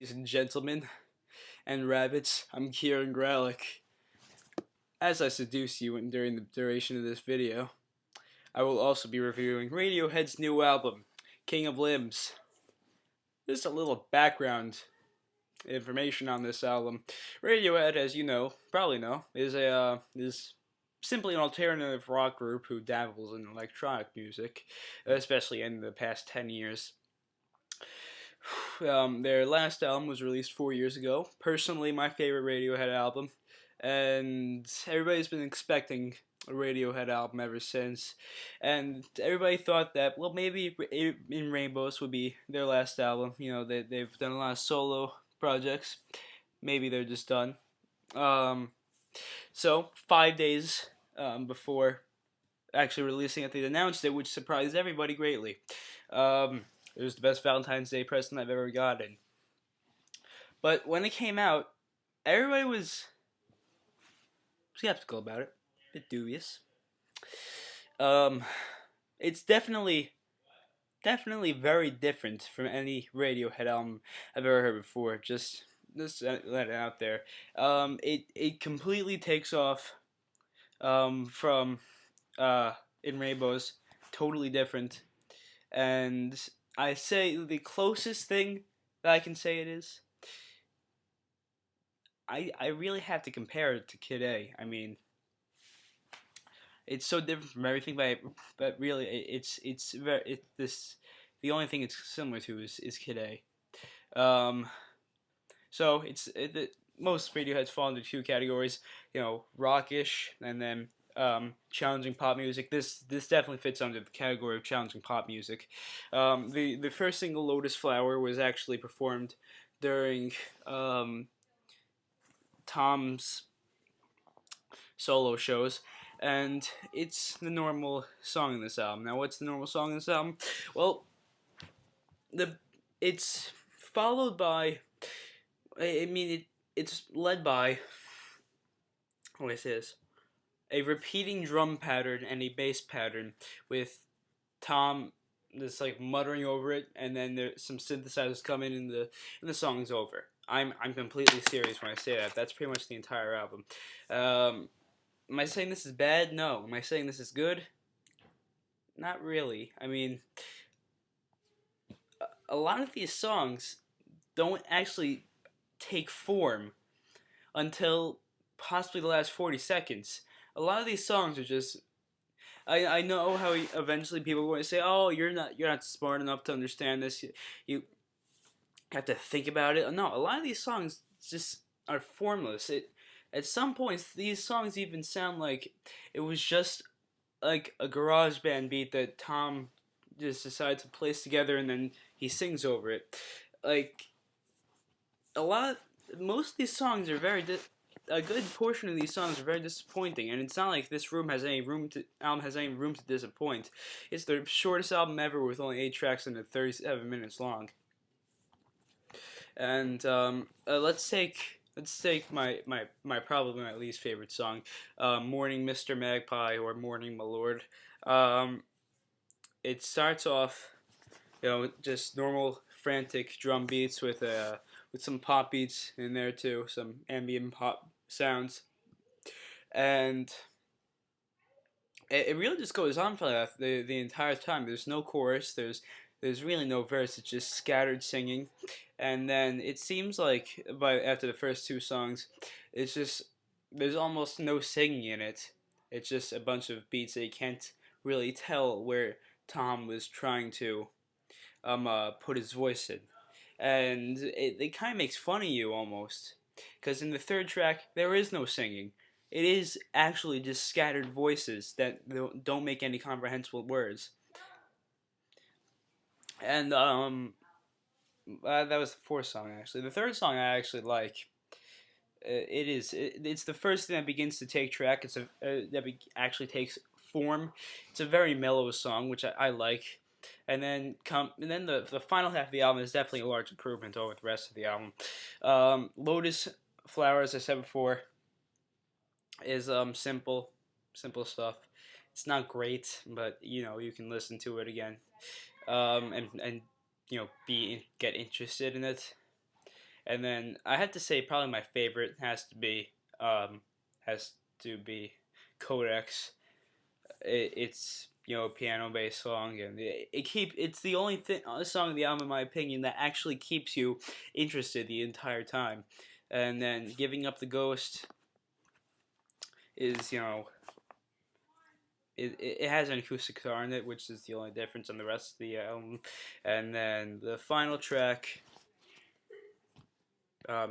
Ladies and gentlemen and rabbits, I'm Kieran Gralick. As I seduce you during the duration of this video, I will also be reviewing Radiohead's new album, King of Limbs. Just a little background information on this album. Radiohead, as you know, probably know, is simply an alternative rock group who dabbles in electronic music, especially in the past 10 years. Their last album was released 4 years ago. Personally, my favorite Radiohead album, and everybody's been expecting a Radiohead album ever since. And everybody thought that, well, maybe In Rainbows would be their last album. You know, they've done a lot of solo projects. Maybe they're just done. Um, so 5 days before actually releasing it, they announced it, which surprised everybody greatly. It was the best Valentine's Day present I've ever gotten. But when it came out, everybody was skeptical about it, a bit dubious. Um, it's definitely very different from any Radiohead album I've ever heard before. Just let it out there. It completely takes off from In Rainbows, totally different, and I say the closest thing that I can say it is. I really have to compare it to Kid A. I mean, it's so different from everything, but really, it's very this. The only thing it's similar to is Kid A. So most Radioheads fall into two categories, rockish and then challenging pop music. This definitely fits under the category of challenging pop music. The first single, Lotus Flower, was actually performed during Tom's solo shows, and it's the normal song in this album. Now, what's the normal song in this album? Well, it's followed by, it's led by, what is this? A repeating drum pattern and a bass pattern with Tom just like muttering over it, and then there's some synthesizers come in, and the song's over. I'm completely serious when I say that. That's pretty much the entire album. Am I saying this is bad? No. Am I saying this is good? Not really. I mean, a lot of these songs don't actually take form until possibly the last 40 seconds. A lot of these songs are just. I know how eventually people are going to say, "Oh, you're not smart enough to understand this. You have to think about it." No, a lot of these songs just are formless. At some points, these songs even sound like it was just like a garage band beat that Tom just decides to place together, and then he sings over it. Like most of these songs are a good portion of these songs are very disappointing, and it's not like this album has any room to disappoint. It's the shortest album ever, with only 8 tracks and 37 minutes long. And let's take probably my least favorite song, "Morning, Mr. Magpie," or "Morning, My Lord." It starts off, just normal frantic drum beats with some pop beats in there too, some ambient pop sounds, and it really just goes on for the entire time. There's no chorus. There's really no verse. It's just scattered singing, and then it seems like after the first two songs, it's just there's almost no singing in it. It's just a bunch of beats that you can't really tell where Tom was trying to put his voice in, and it kind of makes fun of you almost, because in the third track there is no singing. It is actually just scattered voices that don't make any comprehensible words. And that was the fourth song actually. The third song I actually like. It's the first thing that begins to take track. Actually takes form. It's a very mellow song, which I like. And then the final half of the album is definitely a large improvement over the rest of the album. Lotus Flower, as I said before, is simple stuff. It's not great, but you can listen to it again, and get interested in it. And then I have to say probably my favorite um has to be Codex. It's a piano based song, and it's the only song of the album in my opinion that actually keeps you interested the entire time. And then Giving Up the Ghost is it has an acoustic guitar in it, which is the only difference on the rest of the album. And then the final track,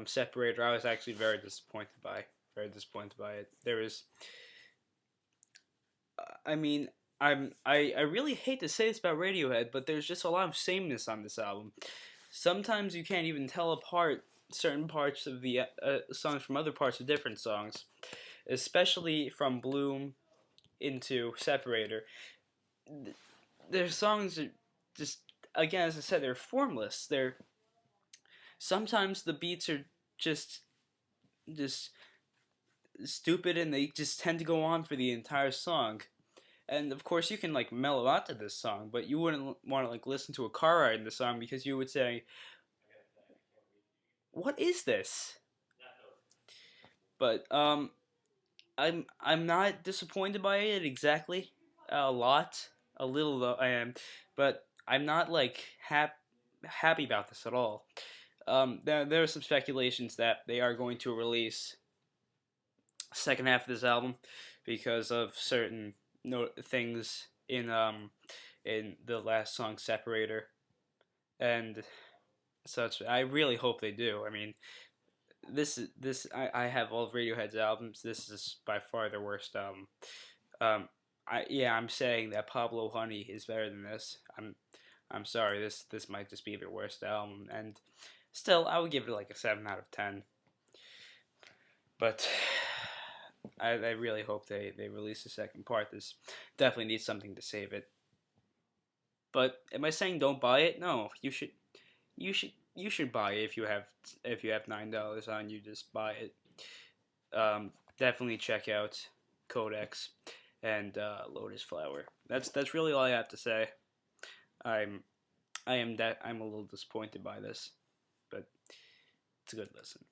Separator, I was actually very disappointed by it. There was, I mean, I really hate to say this about Radiohead, but there's just a lot of sameness on this album. Sometimes you can't even tell apart certain parts of the songs from other parts of different songs, especially from Bloom into Separator. Their songs are just, again, as I said, they're formless. They're sometimes the beats are just just stupid, and they just tend to go on for the entire song. And of course, you can like mellow out to this song, but you wouldn't want to like listen to a car ride in the song because you would say, "What is this?" But I'm not disappointed by it exactly. A lot, a little though I am, but I'm not like happy about this at all. There are some speculations that they are going to release second half of this album because of certain things in the last song Separator and such. I really hope they do. I mean, I have all of Radiohead's albums. This is by far their worst album. I'm saying that Pablo Honey is better than this. I'm sorry. This might just be their worst album, and still I would give it like a 7 out of 10. But I really hope they release the second part. This definitely needs something to save it. But am I saying don't buy it? No, you should buy it if you have $9 on you. Just buy it. Definitely check out Codex and Lotus Flower. That's really all I have to say. I'm I'm a little disappointed by this, but it's a good listen.